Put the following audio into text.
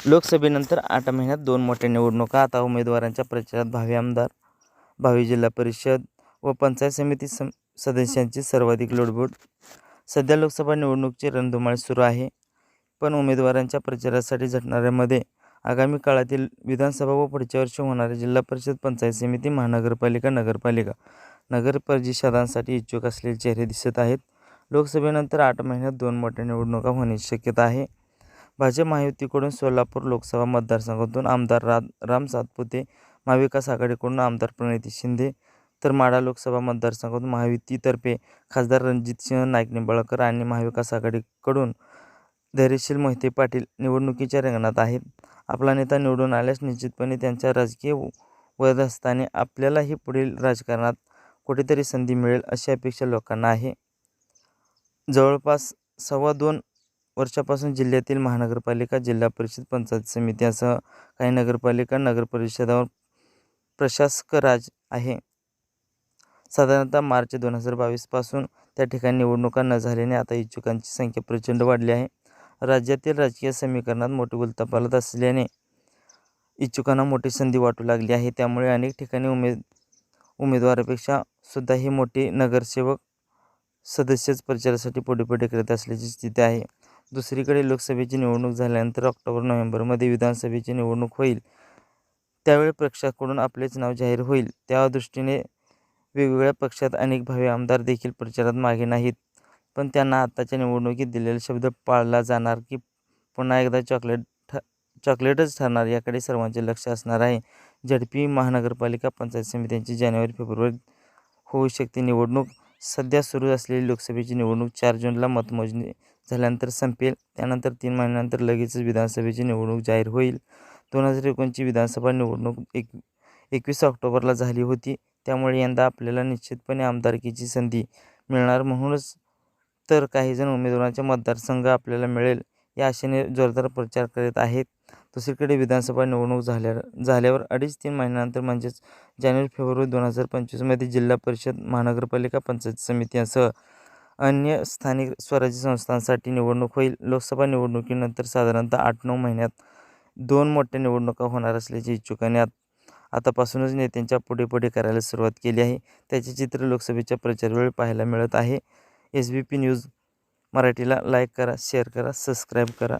लोकसभेनंतर 8 महिन्यात 2 मोठ्या निवडणुका. आता उमेदवारांच्या प्रचारात भावी आमदार, भावी जिल्हा परिषद व पंचायत समिती सदस्यांची सर्वाधिक लुडबुड. सध्या लोकसभा निवडणुकीची रणधुमाळी सुरू आहे. पण उमेदवारांच्या प्रचारासाठी झटणाऱ्यामध्ये आगामी काळातील विधानसभा व पुढच्या वर्षी होणाऱ्या जिल्हा परिषद, पंचायत समिती, महानगरपालिका, नगर परिषदांसाठी इच्छुक असलेले चेहरे दिसत आहेत. लोकसभेनंतर 8 महिन्यात 2 मोठ्या निवडणुका होण्याची शक्यता आहे. भाजप महायुतीकडून सोलापूर लोकसभा मतदारसंघातून आमदार राम सातपुते, महाविकास आघाडीकडून आमदार प्रणिती शिंदे, तर माढा लोकसभा मतदारसंघातून महायुतीतर्फे खासदार रणजितसिंह नाईक निंबाळकर आणि महाविकास आघाडीकडून धैर्यशील मोहिते पाटील निवडणुकीच्या रिंगणात आहेत. आपला नेता निवडून आल्यास निश्चितपणे त्यांच्या राजकीय वरदहस्ताने आपल्यालाही पुढील राजकारणात कुठेतरी संधी मिळेल अशी अपेक्षा लोकांना आहे. जवळपास 2.25 वर्षापासून जिल्ह्यातील महानगरपालिका, जिल्हा परिषद, पंचायत समिती यासह काही नगरपालिका, नगरपरिषदावर प्रशासक राज आहे. साधारणतः मार्च 2022 पासून त्या ठिकाणी निवडणुका न झाल्याने आता इच्छुकांची संख्या प्रचंड वाढली आहे. राज्यातील राजकीय समीकरणात मोठी उलथापालथ असल्याने इच्छुकांना मोठी संधी वाटू लागली आहे. त्यामुळे अनेक ठिकाणी उमेदवारापेक्षा सुद्धा ही मोठी नगरसेवक सदस्यच प्रचारासाठी पोटीपोटी करत असल्याची स्थिती आहे. दुसरीकडे लोकसभेची निवडणूक झाल्यानंतर ऑक्टोबर-नोव्हेंबरमध्ये विधानसभेची निवडणूक होईल. त्यावेळी पक्षाकडून आपलेच नाव जाहीर होईल. त्या दृष्टीने वेगवेगळ्या पक्षात अनेक भावी आमदार देखील प्रचारात मागे नाहीत. पण त्यांना आताच्या निवडणुकीत दिलेला शब्द पाळला जाणार की पुन्हा एकदा चॉकलेटच ठरणार याकडे सर्वांचे लक्ष असणार आहे. झडपी महानगरपालिका, पंचायत समित्यांची जानेवारी-फेब्रुवारीत होऊ शकते निवडणूक. सध्या सुरू असलेली लोकसभेची निवडणूक 4 जूनला मतमोजणी झाल्यानंतर संपेल. त्यानंतर 3 महिन्यानंतर लगेचच विधानसभेची निवडणूक जाहीर होईल. 2019ची विधानसभा निवडणूक 21 ऑक्टोबरला झाली होती. त्यामुळे यंदा आपल्याला निश्चितपणे आमदारकीची संधी मिळणार. म्हणूनच तर काहीजण उमेदवारांच्या मतदारसंघ आपल्याला मिळेल या आशेने जोरदार प्रचार करत आहेत. दुसरीकडे विधानसभा निवडणूक झाल्यावर 2.5-3 महिन्यानंतर म्हणजेच जानेवारी-फेब्रुवारी 2025मध्ये जिल्हा परिषद, महानगरपालिका, पंचायत समिती यासह अन्य स्थानिक स्वराज्य संस्थांसाठी निवडणूक होईल. लोकसभा निवडणुकीनंतर साधारणतः 8-9 महिन्यात 2 मोठ्या निवडणुका होणार असल्याचे इच्छुकांनी आतापासूनच नेत्यांच्या पोटीपोटी करायला सुरुवात केली आहे. त्याचे चित्र लोकसभेच्या प्रचारवेळी पाहायला मिळत आहे. SBP न्यूज मराठीला लाईक करा, शेअर करा, सबस्क्राईब करा.